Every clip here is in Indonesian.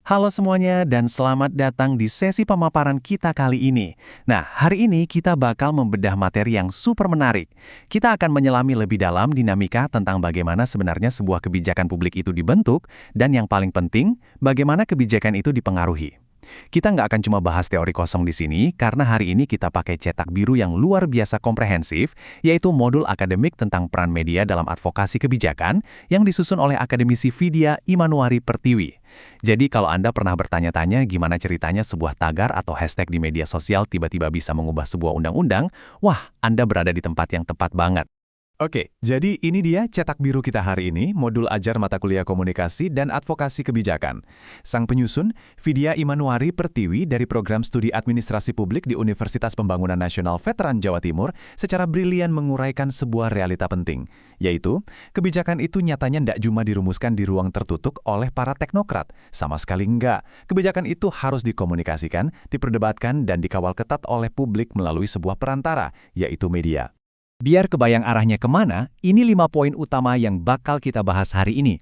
Halo semuanya dan selamat datang di sesi pemaparan kita kali ini. Nah, hari ini kita bakal membedah materi yang super menarik. Kita akan menyelami lebih dalam dinamika tentang bagaimana sebenarnya sebuah kebijakan publik itu dibentuk, dan yang paling penting, bagaimana kebijakan itu dipengaruhi. Kita nggak akan cuma bahas teori kosong di sini, karena hari ini kita pakai cetak biru yang luar biasa komprehensif, yaitu modul akademik tentang peran media dalam advokasi kebijakan yang disusun oleh akademisi Vidya Imanuari Pertiwi. Jadi kalau Anda pernah bertanya-tanya gimana ceritanya sebuah tagar atau hashtag di media sosial tiba-tiba bisa mengubah sebuah undang-undang, wah, Anda berada di tempat yang tepat banget. Oke, jadi ini dia cetak biru kita hari ini, modul ajar mata kuliah komunikasi dan advokasi kebijakan. Sang penyusun, Vidya Imanuari Pertiwi dari Program Studi Administrasi Publik di Universitas Pembangunan Nasional Veteran Jawa Timur, secara brilian menguraikan sebuah realita penting, yaitu kebijakan itu nyatanya tidak cuma dirumuskan di ruang tertutup oleh para teknokrat, sama sekali enggak. Kebijakan itu harus dikomunikasikan, diperdebatkan, dan dikawal ketat oleh publik melalui sebuah perantara, yaitu media. Biar kebayang arahnya kemana, ini 5 poin utama yang bakal kita bahas hari ini.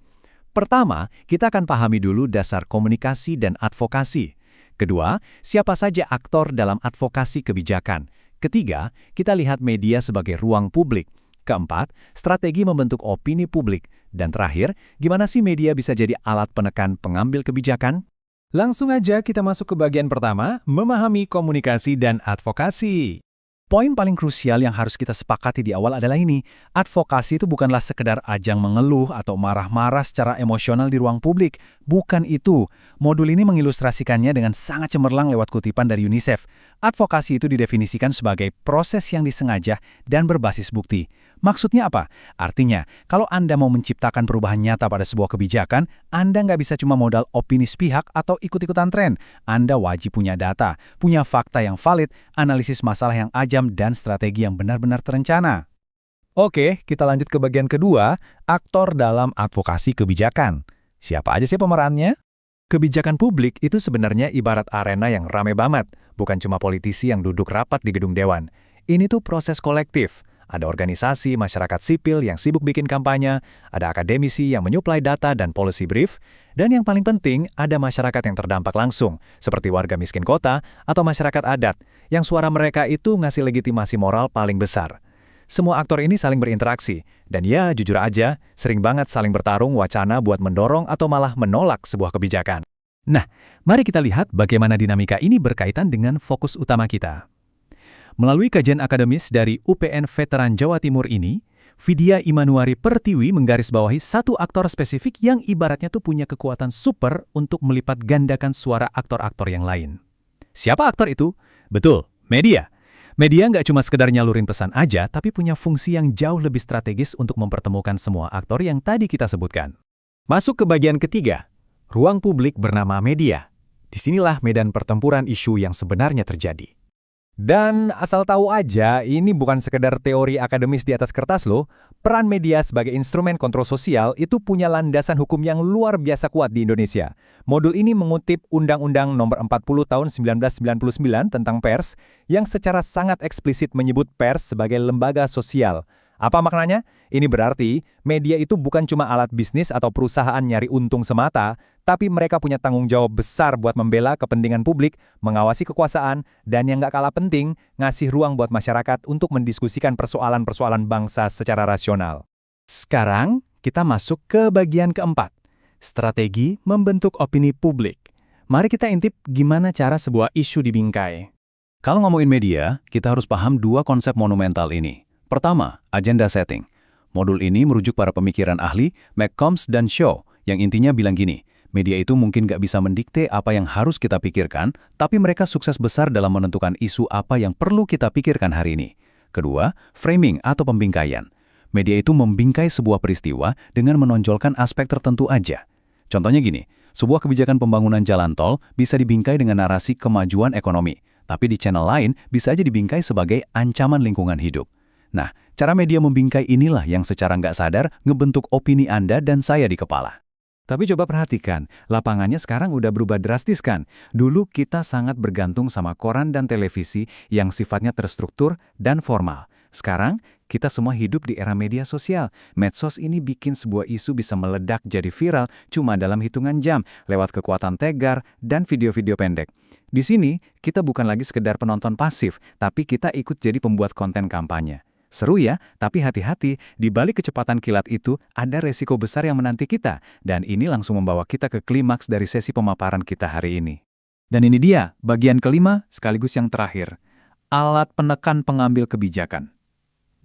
Pertama, kita akan pahami dulu dasar komunikasi dan advokasi. Kedua, siapa saja aktor dalam advokasi kebijakan. Ketiga, kita lihat media sebagai ruang publik. Keempat, strategi membentuk opini publik. Dan terakhir, gimana sih media bisa jadi alat penekan pengambil kebijakan? Langsung aja kita masuk ke bagian pertama, memahami komunikasi dan advokasi. Poin paling krusial yang harus kita sepakati di awal adalah ini, advokasi itu bukanlah sekedar ajang mengeluh atau marah-marah secara emosional di ruang publik. Bukan itu. Modul ini mengilustrasikannya dengan sangat cemerlang lewat kutipan dari UNICEF. Advokasi itu didefinisikan sebagai proses yang disengaja dan berbasis bukti. Maksudnya apa? Artinya, kalau Anda mau menciptakan perubahan nyata pada sebuah kebijakan, Anda nggak bisa cuma modal opini sepihak atau ikut-ikutan tren. Anda wajib punya data, punya fakta yang valid, analisis masalah yang ajam, dan strategi yang benar-benar terencana. Oke, kita lanjut ke bagian kedua, aktor dalam advokasi kebijakan. Siapa aja sih pemerannya? Kebijakan publik itu sebenarnya ibarat arena yang rame banget, bukan cuma politisi yang duduk rapat di gedung dewan. Ini tuh proses kolektif. Ada organisasi masyarakat sipil yang sibuk bikin kampanye, ada akademisi yang menyuplai data dan policy brief, dan yang paling penting, ada masyarakat yang terdampak langsung, seperti warga miskin kota atau masyarakat adat, yang suara mereka itu ngasih legitimasi moral paling besar. Semua aktor ini saling berinteraksi, dan ya jujur aja, sering banget saling bertarung wacana buat mendorong atau malah menolak sebuah kebijakan. Nah, mari kita lihat bagaimana dinamika ini berkaitan dengan fokus utama kita. Melalui kajian akademis dari UPN Veteran Jawa Timur ini, Vidya Imanuari Pertiwi menggarisbawahi satu aktor spesifik yang ibaratnya tuh punya kekuatan super untuk melipat gandakan suara aktor-aktor yang lain. Siapa aktor itu? Betul, media. Media nggak cuma sekedar nyalurin pesan aja, tapi punya fungsi yang jauh lebih strategis untuk mempertemukan semua aktor yang tadi kita sebutkan. Masuk ke bagian ketiga, ruang publik bernama media. Disinilah medan pertempuran isu yang sebenarnya terjadi. Dan asal tahu aja, ini bukan sekedar teori akademis di atas kertas loh. Peran media sebagai instrumen kontrol sosial itu punya landasan hukum yang luar biasa kuat di Indonesia. Modul ini mengutip Undang-Undang Nomor 40 Tahun 1999 tentang pers, yang secara sangat eksplisit menyebut pers sebagai lembaga sosial. Apa maknanya? Ini berarti media itu bukan cuma alat bisnis atau perusahaan nyari untung semata, tapi mereka punya tanggung jawab besar buat membela kepentingan publik, mengawasi kekuasaan, dan yang nggak kalah penting, ngasih ruang buat masyarakat untuk mendiskusikan persoalan-persoalan bangsa secara rasional. Sekarang, kita masuk ke bagian keempat, strategi membentuk opini publik. Mari kita intip gimana cara sebuah isu dibingkai. Kalau ngomongin media, kita harus paham dua konsep monumental ini. Pertama, agenda setting. Modul ini merujuk para pemikiran ahli, McCombs dan Shaw, yang intinya bilang gini, media itu mungkin nggak bisa mendikte apa yang harus kita pikirkan, tapi mereka sukses besar dalam menentukan isu apa yang perlu kita pikirkan hari ini. Kedua, framing atau pembingkaian. Media itu membingkai sebuah peristiwa dengan menonjolkan aspek tertentu aja. Contohnya gini, sebuah kebijakan pembangunan jalan tol bisa dibingkai dengan narasi kemajuan ekonomi, tapi di channel lain bisa aja dibingkai sebagai ancaman lingkungan hidup. Nah, cara media membingkai inilah yang secara nggak sadar ngebentuk opini Anda dan saya di kepala. Tapi coba perhatikan, lapangannya sekarang udah berubah drastis kan? Dulu kita sangat bergantung sama koran dan televisi yang sifatnya terstruktur dan formal. Sekarang, kita semua hidup di era media sosial. Medsos ini bikin sebuah isu bisa meledak jadi viral cuma dalam hitungan jam, lewat kekuatan tegar dan video-video pendek. Di sini, kita bukan lagi sekedar penonton pasif, tapi kita ikut jadi pembuat konten kampanye. Seru ya, tapi hati-hati, di balik kecepatan kilat itu, ada resiko besar yang menanti kita, dan ini langsung membawa kita ke klimaks dari sesi pemaparan kita hari ini. Dan ini dia, bagian kelima sekaligus yang terakhir. Alat penekan pengambil kebijakan.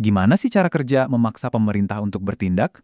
Gimana sih cara kerja memaksa pemerintah untuk bertindak?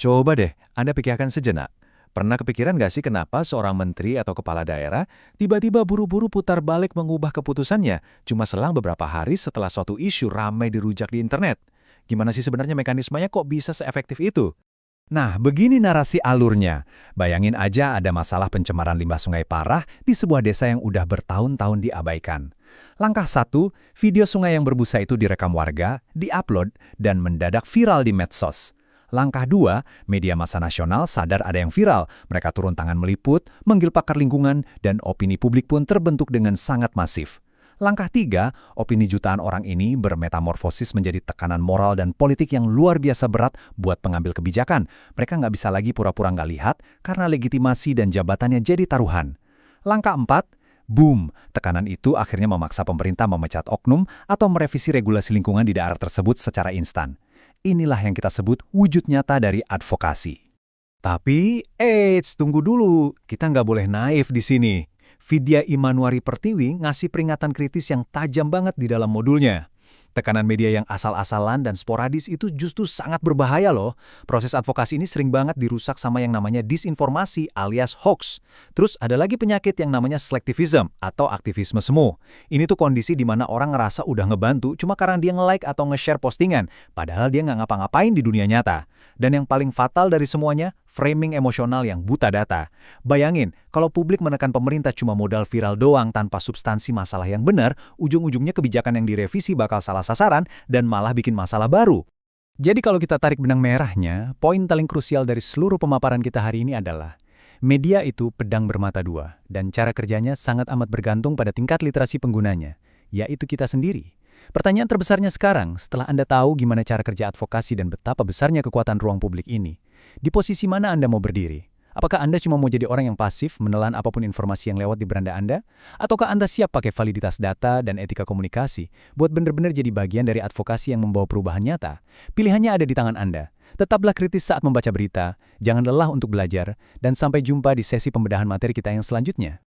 Coba deh, Anda pikirkan sejenak. Pernah kepikiran nggak sih kenapa seorang menteri atau kepala daerah tiba-tiba buru-buru putar balik mengubah keputusannya cuma selang beberapa hari setelah suatu isu ramai dirujak di internet? Gimana sih sebenarnya mekanismenya kok bisa seefektif itu? Nah, begini narasi alurnya. Bayangin aja ada masalah pencemaran limbah sungai parah di sebuah desa yang udah bertahun-tahun diabaikan. Langkah 1, video sungai yang berbusa itu direkam warga, diupload, dan mendadak viral di medsos. Langkah 2, media massa nasional sadar ada yang viral. Mereka turun tangan meliput, manggil pakar lingkungan, dan opini publik pun terbentuk dengan sangat masif. Langkah 3, opini jutaan orang ini bermetamorfosis menjadi tekanan moral dan politik yang luar biasa berat buat pengambil kebijakan. Mereka nggak bisa lagi pura-pura nggak lihat karena legitimasi dan jabatannya jadi taruhan. Langkah 4, boom, tekanan itu akhirnya memaksa pemerintah memecat oknum atau merevisi regulasi lingkungan di daerah tersebut secara instan. Inilah yang kita sebut wujud nyata dari advokasi. Tapi, tunggu dulu, kita nggak boleh naif di sini. Vidya Imanuari Pertiwi ngasih peringatan kritis yang tajam banget di dalam modulnya. Tekanan media yang asal-asalan dan sporadis itu justru sangat berbahaya loh. Proses advokasi ini sering banget dirusak sama yang namanya disinformasi alias hoax. Terus ada lagi penyakit yang namanya selektivism atau aktivisme semu. Ini tuh kondisi di mana orang ngerasa udah ngebantu cuma karena dia nge-like atau nge-share postingan, padahal dia nggak ngapa-ngapain di dunia nyata. Dan yang paling fatal dari semuanya, framing emosional yang buta data. Bayangin, kalau publik menekan pemerintah cuma modal viral doang tanpa substansi masalah yang benar, ujung-ujungnya kebijakan yang direvisi bakal salah sasaran dan malah bikin masalah baru. Jadi kalau kita tarik benang merahnya, poin paling krusial dari seluruh pemaparan kita hari ini adalah media itu pedang bermata dua, dan cara kerjanya sangat amat bergantung pada tingkat literasi penggunanya, yaitu kita sendiri. Pertanyaan terbesarnya sekarang, setelah Anda tahu gimana cara kerja advokasi dan betapa besarnya kekuatan ruang publik ini, di posisi mana Anda mau berdiri? Apakah Anda cuma mau jadi orang yang pasif, menelan apapun informasi yang lewat di beranda Anda? Ataukah Anda siap pakai validitas data dan etika komunikasi buat benar-benar jadi bagian dari advokasi yang membawa perubahan nyata? Pilihannya ada di tangan Anda. Tetaplah kritis saat membaca berita, jangan lelah untuk belajar, dan sampai jumpa di sesi pembedahan materi kita yang selanjutnya.